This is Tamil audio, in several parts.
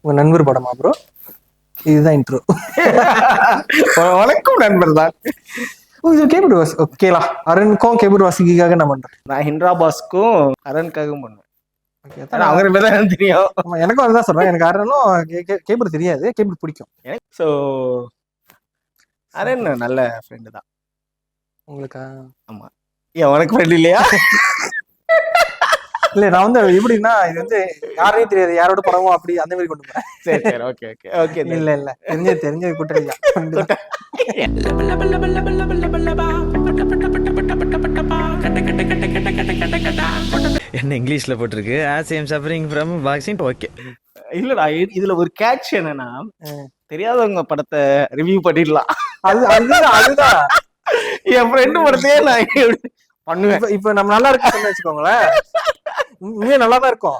உங்க நண்பர் படமா ப்ரோ? இதுதான் இன்ட்ரோ. வணக்கம் நண்பர் தான். இது கேபிள் வாசி ஓகேலா. அருணுக்கும் கேபிள் வாசிக்காக நான் பண்றேன். நான் ஹிண்ட்ரா பாஸ்க்கும் அருணுக்காகவும் பண்ணுவேன். ஓகே, அவங்க ரெண்டு தான் தெரியும். ஆமா, எனக்கும் அதுதான் சொல்றேன். எனக்கு அருணும் கேபிள் தெரியாது, கேபிள் பிடிக்கும். ஸோ அருண் நல்ல ஃப்ரெண்டு தான் உங்களுக்கா? ஆமா. ஏன் உனக்கு ஃப்ரெண்ட் இல்லையா? இல்ல, நான் வந்து எப்படின்னா, இது வந்து யாரையும் தெரியாது, யாரோட படமோ அப்படி அந்த மாதிரி கொண்டு போறேன். சரி சரி, ஓகே ஓகே ஓகே. இல்ல இல்ல, தெரிஞ்ச கூட்டணியா. என்ன இங்கிலீஷ்ல போட்டிருக்கு, as I am suffering from vaccine. Okay, இல்லடா, இதுல ஒரு கேட்ச் என்னன்னா, தெரியாதவங்க படத்தை ரிவ்யூ பண்ணிடலாம். அதுதான் என் ஃப்ரெண்டு படத்தையே நான் பண்ணுவேன். இப்ப நம்ம நல்லா இருக்குன்னு வச்சுக்கோங்களேன், உண்மையா நல்லா தான் இருக்கும்.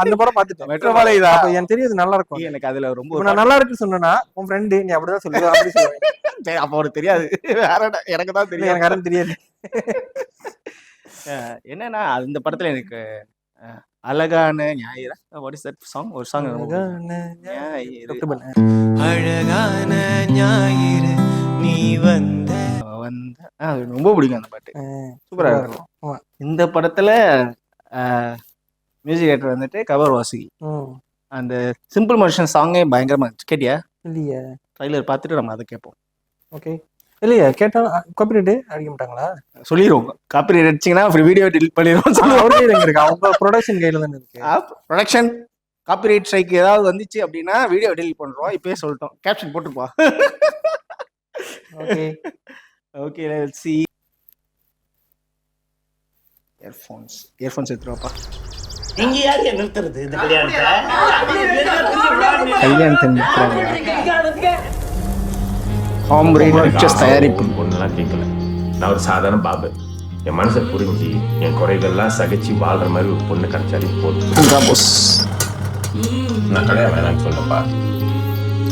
அந்த படம் பாத்துட்டேன், மெட்ரோபாலை தான். அப்ப எனக்கு தெரியுது நல்லா இருக்கும். எனக்கு அதுல ரொம்ப நான் நல்லா இருக்குன்னு சொன்னா உன் ஃப்ரெண்டு நீ அப்படிதான் சொல்லுவ, அப்படி சொல்லுவேன். சரி, அப்ப அவருக்கு தெரியாது, வேற எனக்கு தான் தெரியும். எனக்கு யாரும் தெரியாது. என்னன்னா, இந்த படத்துல எனக்கு அழகான ஞாயிறு, வாட் இஸ் தட் சாங், ஒரு சாங், அழகான ஞாயிறு நீ வந்த ரொம்ப பிடிக்கும் அந்த பாட்டு, சூப்பரா இருக்கும். இந்த படத்துல மியூசிக் டைரக்டர் வந்துட்டு கவர் வாசுகி. அந்த சிம்பிள் மனுஷன் சாங்கே பயங்கரமா இருந்துச்சு. கேட்டியா? இல்லையா? ட்ரைலர் பார்த்துட்டு நம்ம அதை கேட்போம். ஓகே. இல்லையா, கேட்டாலும் காப்பிரைட் அடிக்க மாட்டாங்களா? சொல்லிடுவோம், காப்பிரைட் அடிச்சிங்கன்னா அப்புறம் வீடியோ டெலிட் பண்ணிடுவோம். அவங்க ப்ரொடக்ஷன் கையில தானே இருக்கு. ப்ரொடக்ஷன் காப்பிரைட் ஸ்ட்ரைக் ஏதாவது வந்துச்சு அப்படின்னா வீடியோ டெலிட் பண்றோம். இப்பயே சொல்லிட்டோம், கேப்ஷன் போட்டுப்பா. Okay okay, let's see. Earphones எடுத்துருவாப்பா. நீங்க யாரு நிறுத்துறது இந்த கல்யாணத்தை? தயாரிப்பு பொண்ணுலாம் கேட்கல. நான் ஒரு சாதாரண பாபு. என் மனசை புரிஞ்சு என் குறைகள்லாம் சகிச்சு வாழ்ற மாதிரி ஒரு பொண்ணு கிடைச்சாலே போதும். நான் கல்யாணம் வேணான்னு சொல்லப்பா.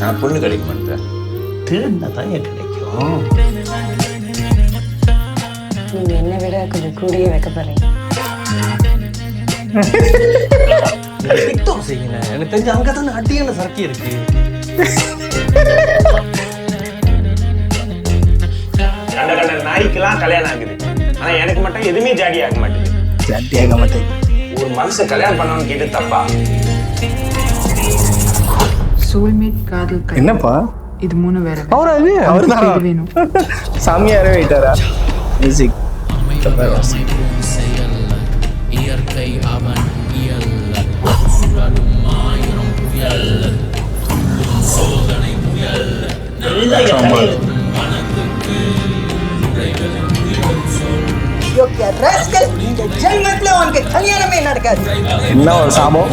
நான் பொண்ணு கிடைக்க மாட்டேன். திருந்தா தான் கிடைக்கும். நீங்க என்ன விட கொஞ்சம் கூடிய வைக்கப்படுறீங்க. டிக்டாக் செய்யுங்க. எனக்கு தெரிஞ்ச அங்கதான் அட்டியான சரக்கு இருக்கு. கண்ட நாய்க்கெல்லாம் கல்யாணம் ஆகுது, ஆனா எனக்கு மட்டும் எதுவுமே ஜாடி ஆக மாட்டேங்குது. ஒரு மனுஷ கல்யாணம் பண்ணணும்னு கேட்டு தப்பா? சோல்மேட் காதல் கதை. என்னப்பா இது 3 வேற. அவர்தான் வேணும். சாமியாரே வைட்டாரா? மியூசிக் இயற்கை அவன் சோதனை முயல் கல்யாணமே நடக்காது. என்ன ஒரு சாபம்.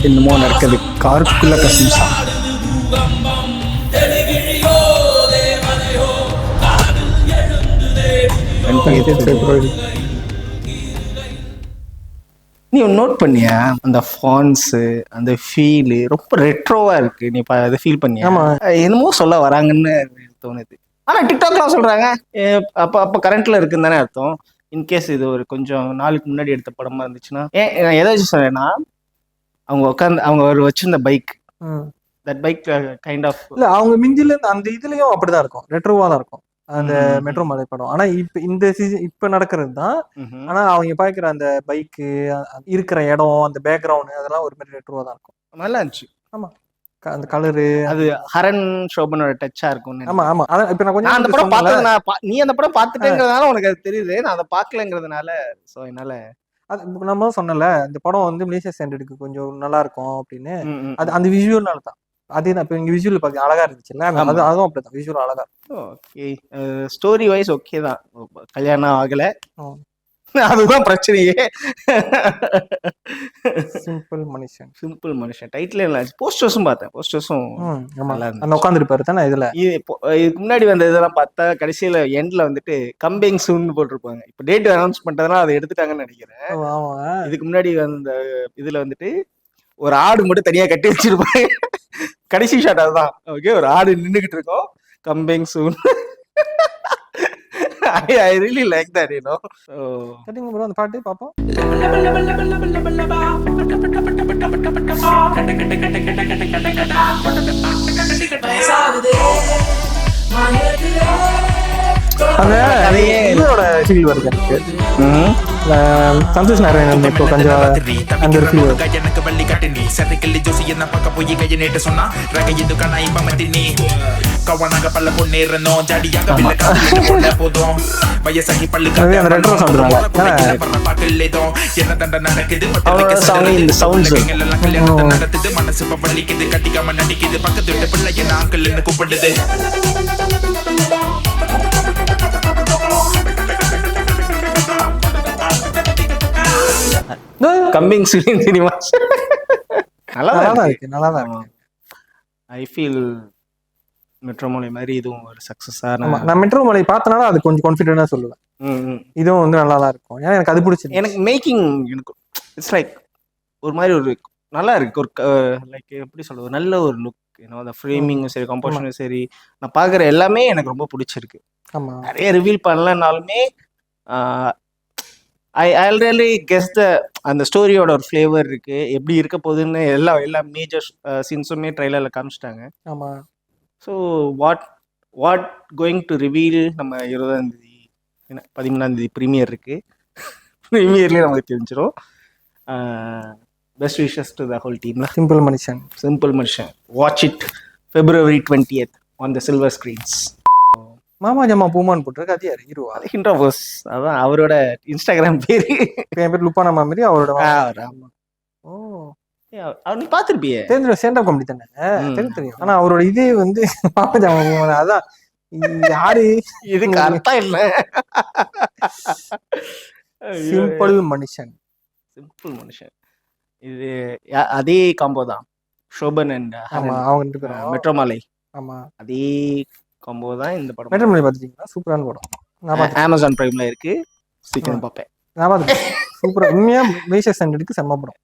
என்னமோ நடக்குது காருக்குள்ள கசிம்சா. நீ நோட் பண்ணியா அந்த ஃபான்ஸ், அந்த ஃபீல் ரொம்ப ரெட்ரோவா இருக்கு. நீ அதை ஃபீல் பண்ணியா? என்னமோ சொல்ல வராங்கன்னு தோணுது. ஆனா டிக்டாக்லாம் சொல்றாங்க அப்ப கரண்ட்ல இருக்குன்னு தானே அர்த்தம். இன்கேஸ் இது ஒரு கொஞ்சம் நாளுக்கு முன்னாடி எடுத்த படமா இருந்துச்சுன்னா, நான் எதை வச்சு சொல்றேன்னா, அவங்க ஒரு வச்சிருந்த bike, that bike kind of இல்ல, அவங்க மிஞ்சில அந்த இதுலயும் அப்படிதான் இருக்கும், ரெட்ரோவா தான் இருக்கும் அந்த மெட்ரோ மலை படம். ஆனா இப்ப இந்த சீசன் இப்ப நடக்கிறது தான். ஆனா அவங்க பாக்குற அந்த பைக்கு, இருக்கிற இடம், அந்த பேக்ரவுண்ட், அதெல்லாம் ஒரு மாதிரி ரெட்ரோவா தான் இருக்கும். நல்லா இருந்துச்சு. ஆமா, அந்த கலரு, அது ஹரன் ஷோபனோட டச்சா இருக்கும். ஆமா ஆமா. இப்ப நான் கொஞ்சம் அந்த படம் பார்த்தது, நீ அந்த படம் பார்த்துட்டேங்கிறதுனால உனக்கு அது தெரியுது, நான் அதை பார்க்கலங்கிறதுனால சோ என்னால அது நம்ம சொன்னல, இந்த படம் வந்து மலேசியா ஸ்டாண்டர்டுக்கு கொஞ்சம் நல்லா இருக்கும் அப்படின்னு. அது அந்த விஷுவல்னால தான். அதே தான். இப்ப இங்க விஷுவல் பாக்க அழகா இருந்துச்சுல்ல, அதுவும் அப்படிதான், விஷுவல் அழகா. ஓகே, ஸ்டோரி வைஸ் ஓகே தான். கல்யாணம் ஆகல, அதுதான் பிரச்சனையே. சிம்பிள் மனுஷன் டைட்டில் என்ன? போஸ்டர்ஸும் பார்த்தேன். போஸ்டர்ஸும் உட்காந்துருப்பாரு தானே இதுல. இதுக்கு முன்னாடி வந்த இதெல்லாம் பார்த்தா கடைசியில எண்ட்ல வந்துட்டு கம்பிங் சூன் போட்டிருப்பாங்க. இப்ப டேட் அனௌன்ஸ் பண்றதுனால அதை எடுத்துட்டாங்கன்னு நினைக்கிறேன். இதுக்கு முன்னாடி வந்த இதுல வந்துட்டு ஒரு ஆடு மட்டும் தனியா கட்டி வச்சிருப்பாங்க. கடைசி ஷாட் அதுதான். ஓகே, ஒரு ஆடு நின்றுகிட்டு இருக்கோம், கம்பிங் சூன். I really like that, you know. So கேட்டீங்க ப்ரோ அந்த பாட்டு பாப்போம். அந்த இதோட ஃபீல் வருது எனக்கு. சந்தோஷ் நாராயணன் இப்போ கொஞ்சம் அந்த ஒரு ஃபீல் வருது. எனக்கு வள்ளி கட்டினி சர்க்கிள் ஜோசி என்ன பார்க்க போய் கையை நேட்டு சொன்னா ரக இது கண்ணா இப்ப மத்தினி கவனாக பல்ல பொண்ணேறணும் ஜாடியாக பிள்ளை காதலிட்டு போல போதும் வயசாகி பல்லு அந்த ரெட்ரோ சவுண்ட் பார்க்கலேதோ என்ன தண்ட நடக்குது அவரோட song இந்த sounds எல்லாம் கல்யாணத்தை நடத்துது மனசு இப்ப வலிக்குது கட்டிக்காம நடிக்குது பக்கத்து விட்டு பிள்ளை என்ன ஆக்கல்னு கூப்பிடுது கம்மிங் சூன் இன் சினிமாஸ். நல்லா நல்லா இருக்கு. இருக்கு, நல்லா தான் இருக்கு. ஐ ஃபீல் மெட்ரோமலை மாதிரி இதுவும் ஒரு சக்ஸஸான. ஆமா, நான் மெட்ரோ மலை பார்த்தனால அது கொஞ்சம் கான்ஃபிடென்ட்டா சொல்லுவேன். இதுவும் வந்து நல்லா தான் இருக்கும். ஏன்னா எனக்கு அது பிடிச்சிருக்கு. எனக்கு மேக்கிங் எனக்கு இட்ஸ் லைக் ஒரு மாதிரி ஒரு நல்லா இருக்கு. ஒரு லைக் எப்படி சொல்றது, நல்ல ஒரு லுக், ஏன்னா அந்த ஃப்ரேமிங்கும் சரி, கம்போசிஷனும் சரி, நான் பார்க்குற எல்லாமே எனக்கு ரொம்ப பிடிச்சிருக்கு. ஆமா, நிறைய ரிவீல் பண்ணலனாலுமே ஐ ஆல்ரெடி கெஸ் த அந்த ஸ்டோரியோட ஒரு ஃப்ளேவர் இருக்கு, எப்படி இருக்க போகுதுன்னு எல்லா மேஜர் சீன்ஸுமே ட்ரைலரில் காமிச்சிட்டாங்க. ஆமா. So what going to reveal நம்ம 20ஆம் தேதி 13ஆம் தேதி ப்ரீமியர் இருக்கு. ப்ரீமியர்லேயே நமக்கு தெரிஞ்சிடும். Best wishes to the whole team. Simple மனுஷன். சிம்பிள் மனுஷன். Watch it February 20th on the silver screens. மாமா ஜமா பூமான் போட்டிருக்கு. அது யாரு ஹீரோவா? அது ஹிண்ட் ஆஃப் அஸ். அதான் அவரோட இன்ஸ்டாகிராம் பேரு. என் பேர் லுப்பானா மாதிரி அவரோட. ஆமா. ஓ, அவர் நீ பார்த்துருப்பியே. தெரிஞ்சிடும், ஸ்டாண்டப் காமெடி தானே. தெரியும். ஆனா அவரோட இதே வந்து மாமா ஜமா பூமான். அதான் யாரு இதுக்கு அர்த்தம் என்ன? சிம்பிள் மனுஷன். சிம்பிள் மனுஷன். இது அதே காம்போ தான். ஷோபன் அண்ட் ஆமா, அவங்க 2 பேரும் மெட்ரோமலை. ஆமா, அதே காம்போ தான் இந்த படம். மெட்ரோ மலை பார்த்துட்டீங்களா? சூப்பரான படம். நான் பார்த்தேன். அமேசான் பிரைம்ல இருக்கு. சீக்கிரம் பார்ப்பேன். நான் பார்த்தேன். சூப்பரா, உண்மையா மேஷஸ் சென்டருக்கு செம்ம படம்.